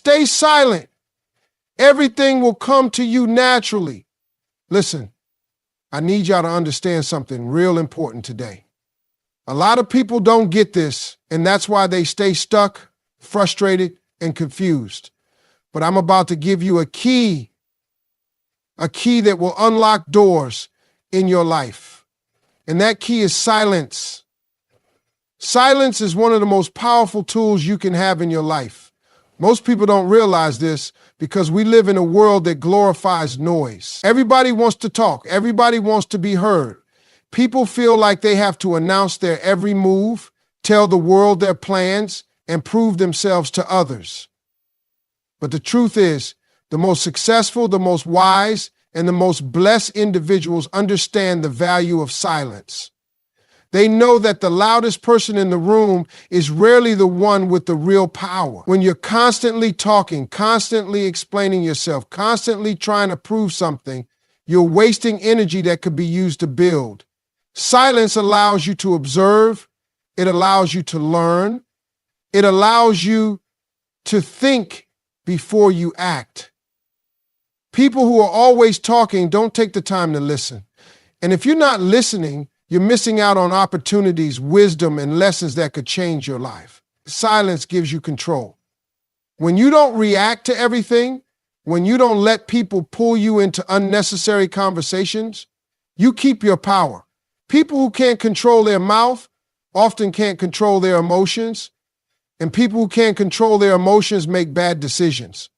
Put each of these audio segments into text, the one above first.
stay silent, everything will come to you naturally. Listen, I need y'all to understand something real important today. A lot of people don't get this, and that's why they stay stuck, frustrated, and confused. But I'm about to give you a key that will unlock doors in your life. And that key is silence. Silence is one of the most powerful tools you can have in your life. Most people don't realize this because we live in a world that glorifies noise. Everybody wants to talk. Everybody wants to be heard. People feel like they have to announce their every move, tell the world their plans, and prove themselves to others. But the truth is, the most successful, the most wise, and the most blessed individuals understand the value of silence. They know that the loudest person in the room is rarely the one with the real power. When you're constantly talking, constantly explaining yourself, constantly trying to prove something, you're wasting energy that could be used to build. Silence allows you to observe. It allows you to learn. It allows you to think before you act. People who are always talking don't take the time to listen. And if you're not listening, you're missing out on opportunities, wisdom, and lessons that could change your life. Silence gives you control. When you don't react to everything, when you don't let people pull you into unnecessary conversations, you keep your power. People who can't control their mouth often can't control their emotions, and people who can't control their emotions make bad decisions.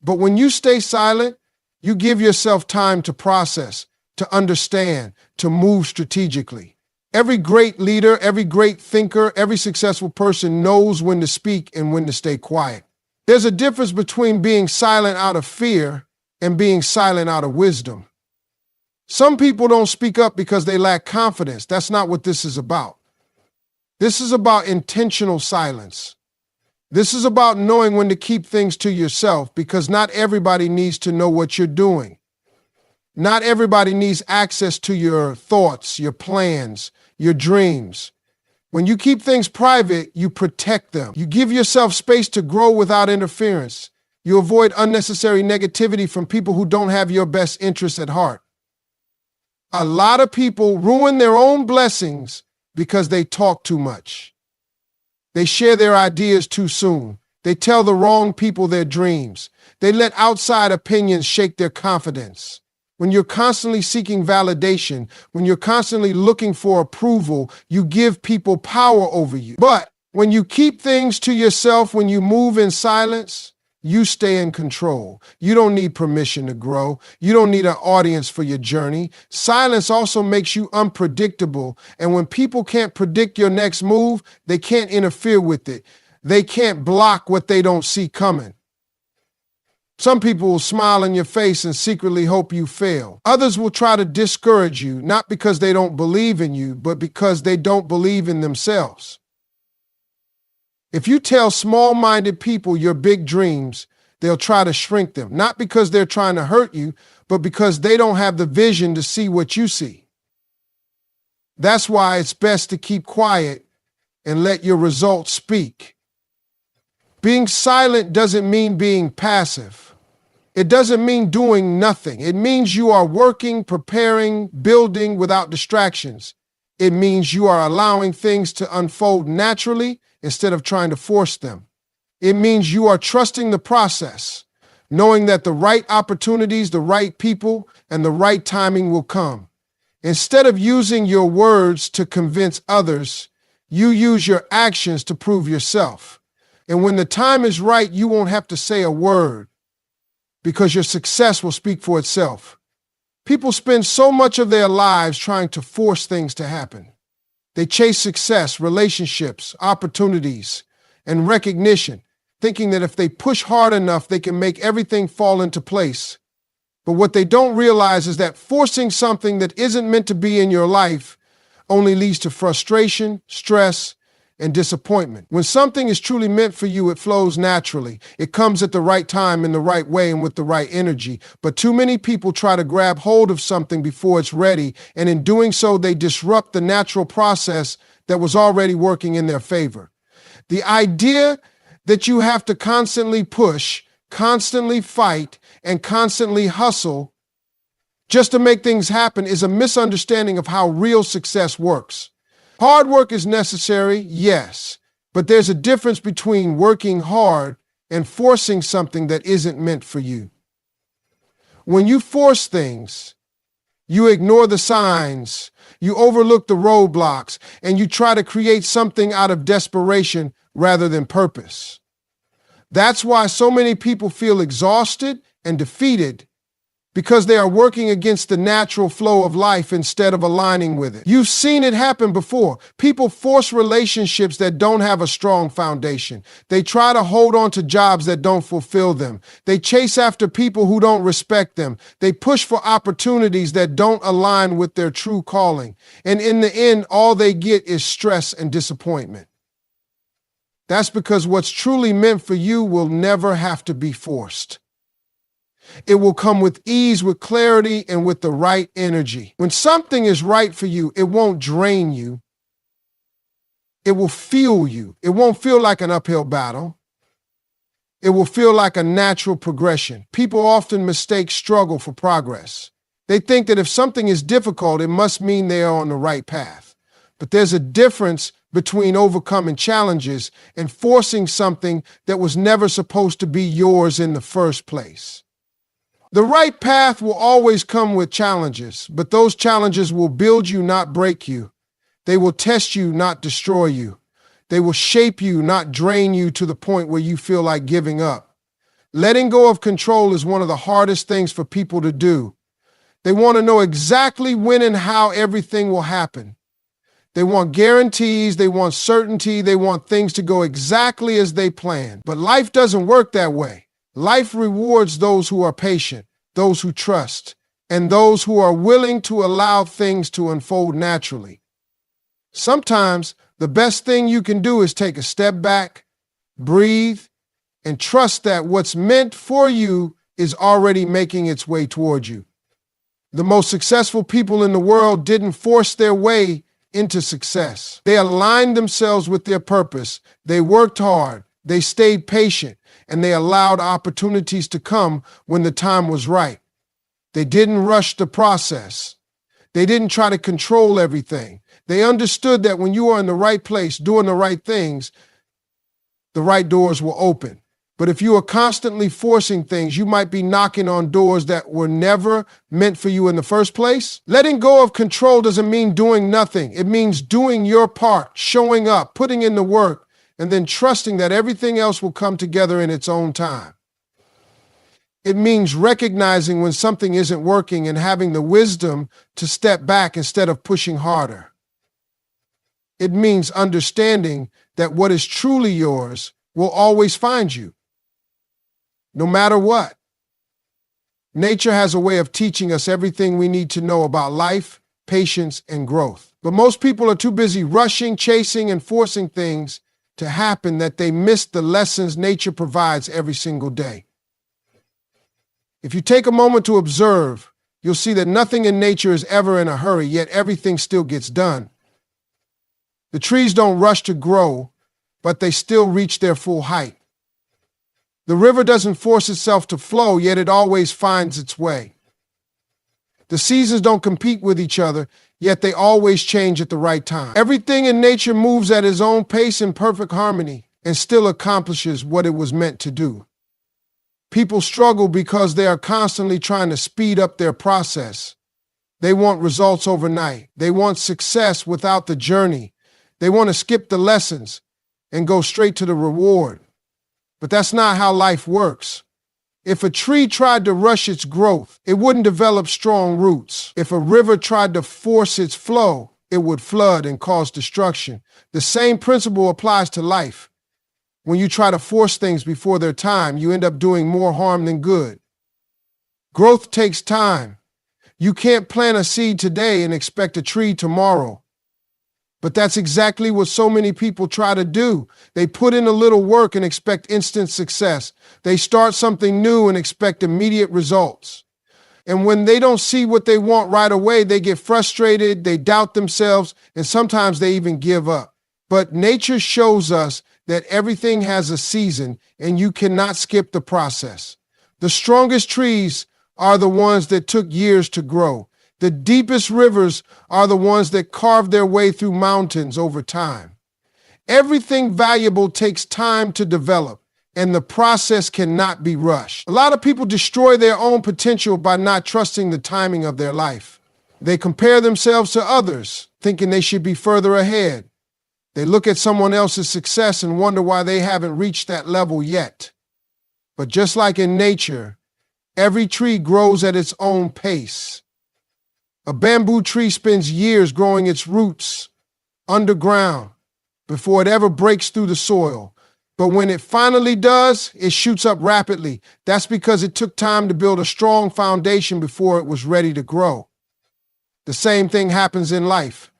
But when you stay silent, you give yourself time to process, to understand, to move strategically. Every great leader, every great thinker, every successful person knows when to speak and when to stay quiet. There's a difference between being silent out of fear and being silent out of wisdom. Some people don't speak up because they lack confidence. That's not what this is about. This is about intentional silence. This is about knowing when to keep things to yourself because not everybody needs to know what you're doing. Not everybody needs access to your thoughts, your plans, your dreams. When you keep things private, you protect them. You give yourself space to grow without interference. You avoid unnecessary negativity from people who don't have your best interests at heart. A lot of people ruin their own blessings because they talk too much. They share their ideas too soon. They tell the wrong people their dreams. They let outside opinions shake their confidence. When you're constantly seeking validation, when you're constantly looking for approval, you give people power over you. But when you keep things to yourself, when you move in silence, you stay in control. You don't need permission to grow. You don't need an audience for your journey. Silence also makes you unpredictable. And when people can't predict your next move, they can't interfere with it. They can't block what they don't see coming. Some people will smile in your face and secretly hope you fail. Others will try to discourage you, not because they don't believe in you, but because they don't believe in themselves. If you tell small-minded people your big dreams, they'll try to shrink them, not because they're trying to hurt you, but because they don't have the vision to see what you see. That's why it's best to keep quiet and let your results speak. Being silent doesn't mean being passive. It doesn't mean doing nothing. It means you are working, preparing, building without distractions. It means you are allowing things to unfold naturally instead of trying to force them. It means you are trusting the process, knowing that the right opportunities, the right people, and the right timing will come. Instead of using your words to convince others, you use your actions to prove yourself. And when the time is right, you won't have to say a word because your success will speak for itself. People spend so much of their lives trying to force things to happen. They chase success, relationships, opportunities, and recognition, thinking that if they push hard enough, they can make everything fall into place. But what they don't realize is that forcing something that isn't meant to be in your life only leads to frustration, stress, and disappointment. When something is truly meant for you, it flows naturally. It comes at the right time, in the right way, and with the right energy. But too many people try to grab hold of something before it's ready, and in doing so, they disrupt the natural process that was already working in their favor. The idea that you have to constantly push, constantly fight, and constantly hustle just to make things happen is a misunderstanding of how real success works. Hard work is necessary, yes, but there's a difference between working hard and forcing something that isn't meant for you. When you force things, you ignore the signs, you overlook the roadblocks, and you try to create something out of desperation rather than purpose. That's why so many people feel exhausted and defeated, because they are working against the natural flow of life instead of aligning with it. You've seen it happen before. People force relationships that don't have a strong foundation. They try to hold on to jobs that don't fulfill them. They chase after people who don't respect them. They push for opportunities that don't align with their true calling. And in the end, all they get is stress and disappointment. That's because what's truly meant for you will never have to be forced. It will come with ease, with clarity, and with the right energy. When something is right for you, it won't drain you. It will fuel you. It won't feel like an uphill battle. It will feel like a natural progression. People often mistake struggle for progress. They think that if something is difficult, it must mean they are on the right path. But there's a difference between overcoming challenges and forcing something that was never supposed to be yours in the first place. The right path will always come with challenges, but those challenges will build you, not break you. They will test you, not destroy you. They will shape you, not drain you to the point where you feel like giving up. Letting go of control is one of the hardest things for people to do. They want to know exactly when and how everything will happen. They want guarantees, they want certainty, they want things to go exactly as they plan. But life doesn't work that way. Life rewards those who are patient, those who trust, and those who are willing to allow things to unfold naturally. Sometimes the best thing you can do is take a step back, breathe, and trust that what's meant for you is already making its way toward you. The most successful people in the world didn't force their way into success. They aligned themselves with their purpose. They worked hard. They stayed patient, and they allowed opportunities to come when the time was right. They didn't rush the process. They didn't try to control everything. They understood that when you are in the right place, doing the right things, the right doors will open. But if you are constantly forcing things, you might be knocking on doors that were never meant for you in the first place. Letting go of control doesn't mean doing nothing. It means doing your part, showing up, putting in the work, and then trusting that everything else will come together in its own time. It means recognizing when something isn't working and having the wisdom to step back instead of pushing harder. It means understanding that what is truly yours will always find you, no matter what. Nature has a way of teaching us everything we need to know about life, patience, and growth. But most people are too busy rushing, chasing, and forcing things to happen that they miss the lessons nature provides every single day. If you take a moment to observe, you'll see that nothing in nature is ever in a hurry, yet everything still gets done. The trees don't rush to grow, but they still reach their full height. The river doesn't force itself to flow, yet it always finds its way. The seasons don't compete with each other, yet they always change at the right time. Everything in nature moves at its own pace in perfect harmony and still accomplishes what it was meant to do. People struggle because they are constantly trying to speed up their process. They want results overnight. They want success without the journey. They want to skip the lessons and go straight to the reward. But that's not how life works. If a tree tried to rush its growth, it wouldn't develop strong roots. If a river tried to force its flow, it would flood and cause destruction. The same principle applies to life. When you try to force things before their time, you end up doing more harm than good. Growth takes time. You can't plant a seed today and expect a tree tomorrow. But that's exactly what so many people try to do. They put in a little work and expect instant success. They start something new and expect immediate results. And when they don't see what they want right away, they get frustrated, they doubt themselves, and sometimes they even give up. But nature shows us that everything has a season and you cannot skip the process. The strongest trees are the ones that took years to grow. The deepest rivers are the ones that carved their way through mountains over time. Everything valuable takes time to develop, and the process cannot be rushed. A lot of people destroy their own potential by not trusting the timing of their life. They compare themselves to others, thinking they should be further ahead. They look at someone else's success and wonder why they haven't reached that level yet. But just like in nature, every tree grows at its own pace. A bamboo tree spends years growing its roots underground before it ever breaks through the soil. But when it finally does, it shoots up rapidly. That's because it took time to build a strong foundation before it was ready to grow. The same thing happens in life.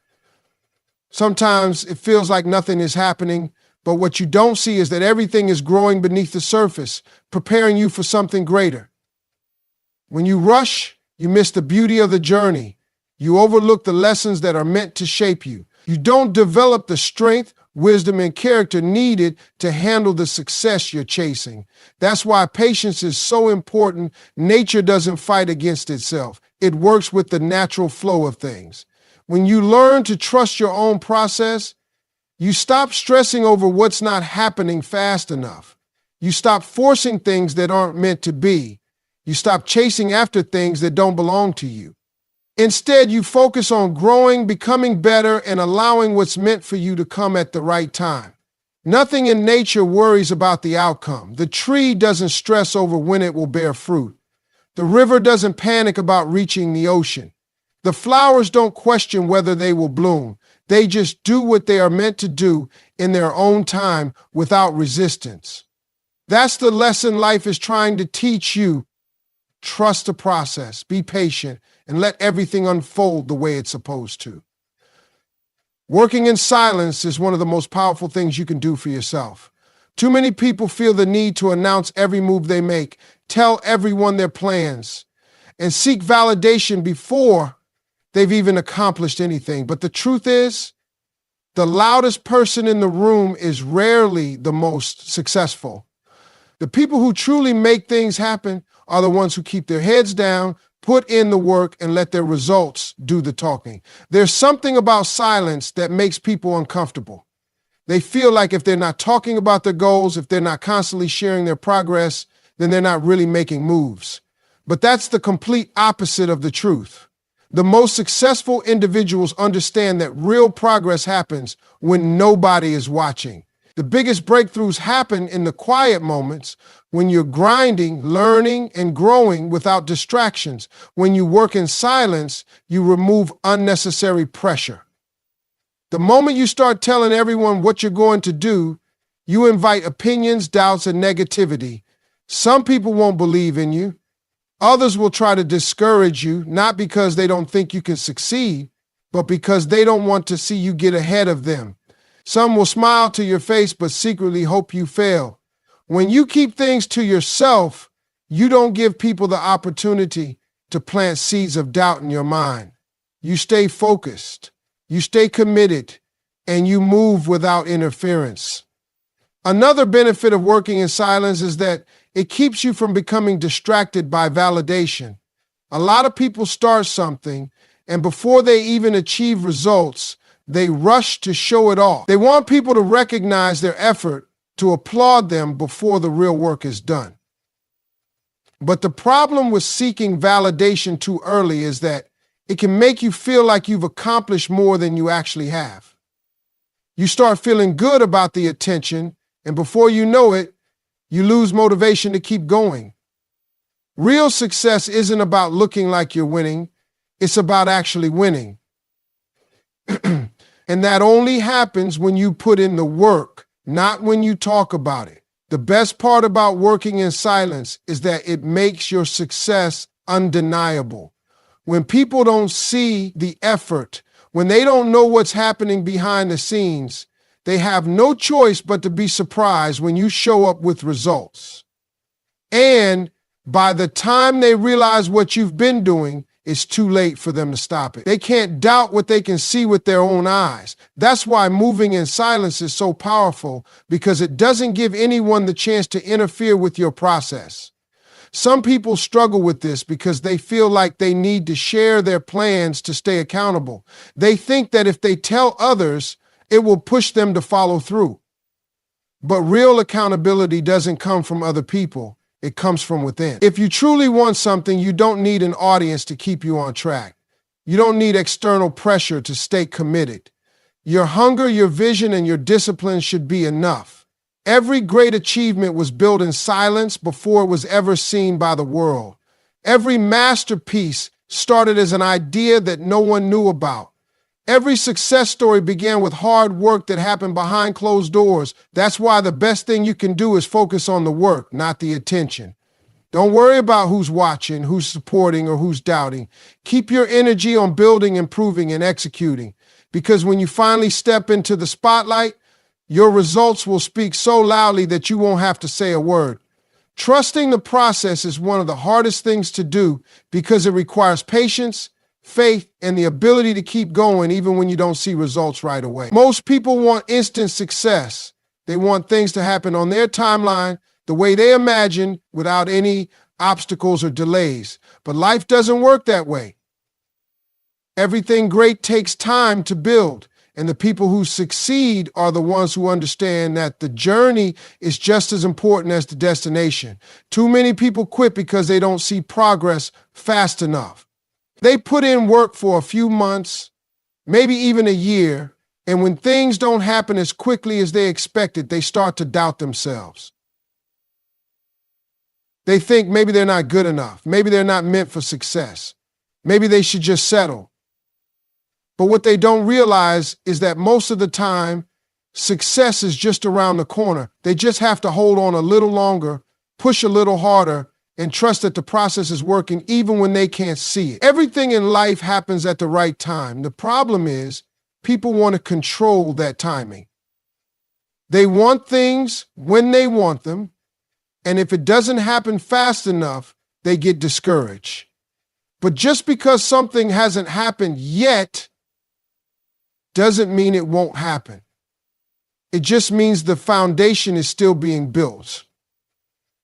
Sometimes it feels like nothing is happening, but what you don't see is that everything is growing beneath the surface, preparing you for something greater. When you rush, you miss the beauty of the journey. You overlook the lessons that are meant to shape you. You don't develop the strength, wisdom, and character needed to handle the success you're chasing. That's why patience is so important. Nature doesn't fight against itself. It works with the natural flow of things. When you learn to trust your own process, you stop stressing over what's not happening fast enough. You stop forcing things that aren't meant to be. You stop chasing after things that don't belong to you. Instead, you focus on growing, becoming better, and allowing what's meant for you to come at the right time. Nothing in nature worries about the outcome. The tree doesn't stress over when it will bear fruit. The river doesn't panic about reaching the ocean. The flowers don't question whether they will bloom. They just do what they are meant to do in their own time without resistance. That's the lesson life is trying to teach you. Trust the process, be patient, and let everything unfold the way it's supposed to. Working in silence is one of the most powerful things you can do for yourself. Too many people feel the need to announce every move they make, tell everyone their plans, and seek validation before they've even accomplished anything. But the truth is, the loudest person in the room is rarely the most successful. The people who truly make things happen are the ones who keep their heads down, put in the work, and let their results do the talking. There's something about silence that makes people uncomfortable. They feel like if they're not talking about their goals, if they're not constantly sharing their progress, then they're not really making moves. But that's the complete opposite of the truth. The most successful individuals understand that real progress happens when nobody is watching. The biggest breakthroughs happen in the quiet moments when you're grinding, learning, and growing without distractions. When you work in silence, you remove unnecessary pressure. The moment you start telling everyone what you're going to do, you invite opinions, doubts, and negativity. Some people won't believe in you. Others will try to discourage you, not because they don't think you can succeed, but because they don't want to see you get ahead of them. Some will smile to your face, but secretly hope you fail. When you keep things to yourself, you don't give people the opportunity to plant seeds of doubt in your mind. You stay focused, you stay committed, and you move without interference. Another benefit of working in silence is that it keeps you from becoming distracted by validation. A lot of people start something, and before they even achieve results, they rush to show it off. They want people to recognize their effort, to applaud them before the real work is done. But the problem with seeking validation too early is that it can make you feel like you've accomplished more than you actually have. You start feeling good about the attention, and before you know it, you lose motivation to keep going. Real success isn't about looking like you're winning. It's about actually winning. And that only happens when you put in the work, not when you talk about it. The best part about working in silence is that it makes your success undeniable. When people don't see the effort, when they don't know what's happening behind the scenes, they have no choice but to be surprised when you show up with results. And by the time they realize what you've been doing, it's too late for them to stop it. They can't doubt what they can see with their own eyes. That's why moving in silence is so powerful, because it doesn't give anyone the chance to interfere with your process. Some people struggle with this because they feel like they need to share their plans to stay accountable. They think that if they tell others, it will push them to follow through. But real accountability doesn't come from other people. It comes from within. If you truly want something, you don't need an audience to keep you on track. You don't need external pressure to stay committed. Your hunger, your vision, and your discipline should be enough. Every great achievement was built in silence before it was ever seen by the world. Every masterpiece started as an idea that no one knew about. Every success story began with hard work that happened behind closed doors. That's why the best thing you can do is focus on the work, not the attention. Don't worry about who's watching, who's supporting, or who's doubting. Keep your energy on building, improving, and executing. Because when you finally step into the spotlight, your results will speak so loudly that you won't have to say a word. Trusting the process is one of the hardest things to do because it requires patience, faith, and the ability to keep going even when you don't see results right away. Most people want instant success. They want things to happen on their timeline, the way they imagine, without any obstacles or delays. But life doesn't work that way. Everything great takes time to build. And the people who succeed are the ones who understand that the journey is just as important as the destination. Too many people quit because they don't see progress fast enough. They put in work for a few months, maybe even a year, and when things don't happen as quickly as they expected, they start to doubt themselves. They think maybe they're not good enough. Maybe they're not meant for success. Maybe they should just settle. But what they don't realize is that most of the time, success is just around the corner. They just have to hold on a little longer, push a little harder, and trust that the process is working even when they can't see it. Everything in life happens at the right time. The problem is, people want to control that timing. They want things when they want them, and if it doesn't happen fast enough, they get discouraged. But just because something hasn't happened yet doesn't mean it won't happen. It just means the foundation is still being built.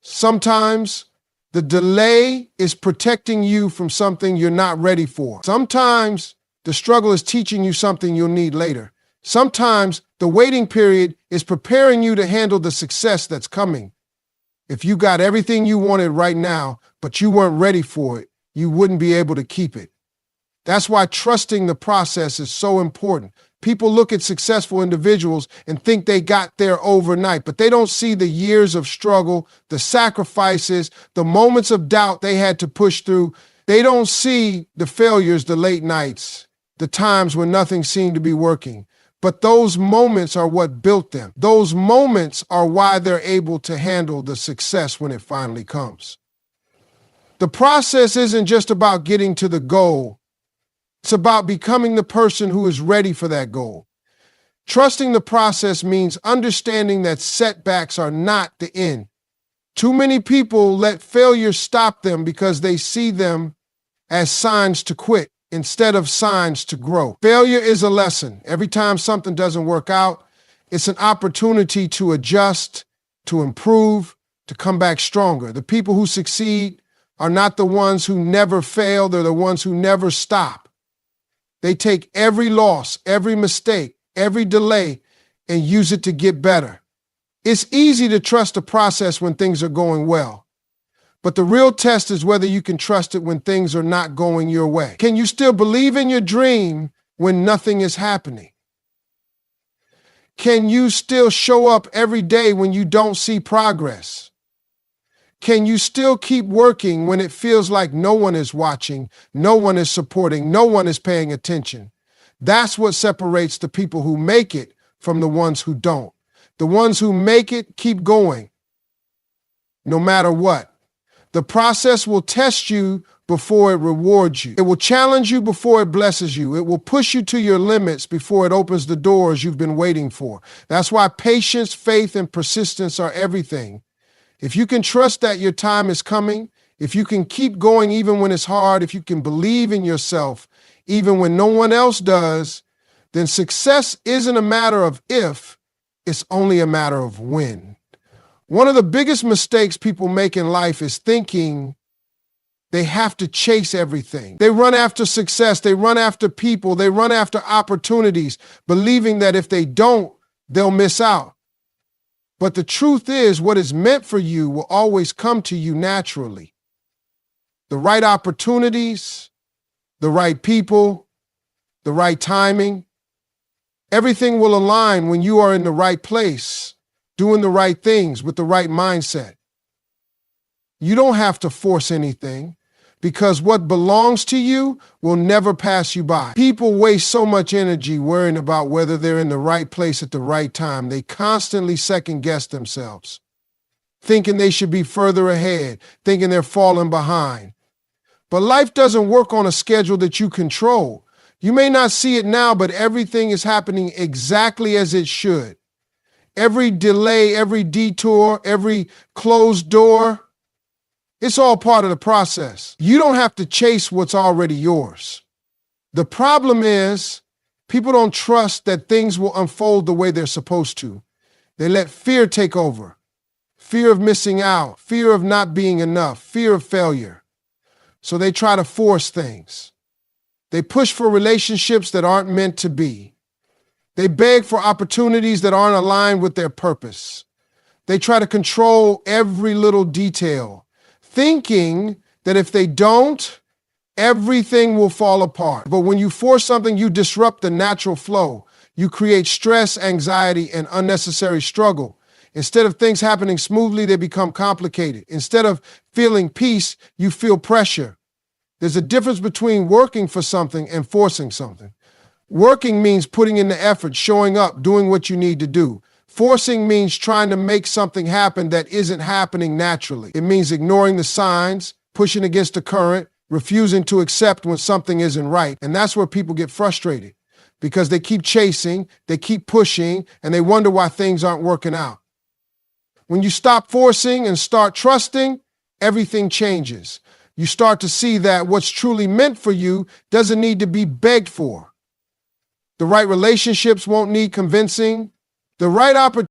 Sometimes the delay is protecting you from something you're not ready for. Sometimes the struggle is teaching you something you'll need later. Sometimes the waiting period is preparing you to handle the success that's coming. If you got everything you wanted right now, but you weren't ready for it, you wouldn't be able to keep it. That's why trusting the process is so important. People look at successful individuals and think they got there overnight, but they don't see the years of struggle, the sacrifices, the moments of doubt they had to push through. They don't see the failures, the late nights, the times when nothing seemed to be working. But those moments are what built them. Those moments are why they're able to handle the success when it finally comes. The process isn't just about getting to the goal. It's about becoming the person who is ready for that goal. Trusting the process means understanding that setbacks are not the end. Too many people let failure stop them because they see them as signs to quit instead of signs to grow. Failure is a lesson. Every time something doesn't work out, it's an opportunity to adjust, to improve, to come back stronger. The people who succeed are not the ones who never fail. They're the ones who never stop. They take every loss, every mistake, every delay, and use it to get better. It's easy to trust the process when things are going well. But the real test is whether you can trust it when things are not going your way. Can you still believe in your dream when nothing is happening? Can you still show up every day when you don't see progress? Can you still keep working when it feels like no one is watching, no one is supporting, no one is paying attention? That's what separates the people who make it from the ones who don't. The ones who make it keep going, no matter what. The process will test you before it rewards you. It will challenge you before it blesses you. It will push you to your limits before it opens the doors you've been waiting for. That's why patience, faith, and persistence are everything. If you can trust that your time is coming, if you can keep going even when it's hard, if you can believe in yourself even when no one else does, then success isn't a matter of if, it's only a matter of when. One of the biggest mistakes people make in life is thinking they have to chase everything. They run after success, they run after people, they run after opportunities, believing that if they don't, they'll miss out. But the truth is, what is meant for you will always come to you naturally. The right opportunities, the right people, the right timing, everything will align when you are in the right place, doing the right things with the right mindset. You don't have to force anything, because what belongs to you will never pass you by. People waste so much energy worrying about whether they're in the right place at the right time. They constantly second guess themselves, thinking they should be further ahead, thinking they're falling behind. But life doesn't work on a schedule that you control. You may not see it now, but everything is happening exactly as it should. Every delay, every detour, every closed door, it's all part of the process. You don't have to chase what's already yours. The problem is, people don't trust that things will unfold the way they're supposed to. They let fear take over. Fear of missing out, fear of not being enough, fear of failure. So they try to force things. They push for relationships that aren't meant to be. They beg for opportunities that aren't aligned with their purpose. They try to control every little detail, thinking that if they don't, everything will fall apart. But when you force something, you disrupt the natural flow. You create stress, anxiety, and unnecessary struggle. Instead of things happening smoothly, they become complicated. Instead of feeling peace, you feel pressure. There's a difference between working for something and forcing something. Working means putting in the effort, showing up, doing what you need to do. Forcing means trying to make something happen that isn't happening naturally. It means ignoring the signs, pushing against the current, refusing to accept when something isn't right. And that's where people get frustrated, because they keep chasing, they keep pushing, and they wonder why things aren't working out. When you stop forcing and start trusting, everything changes. You start to see that what's truly meant for you doesn't need to be begged for. The right relationships won't need convincing. The right opportunity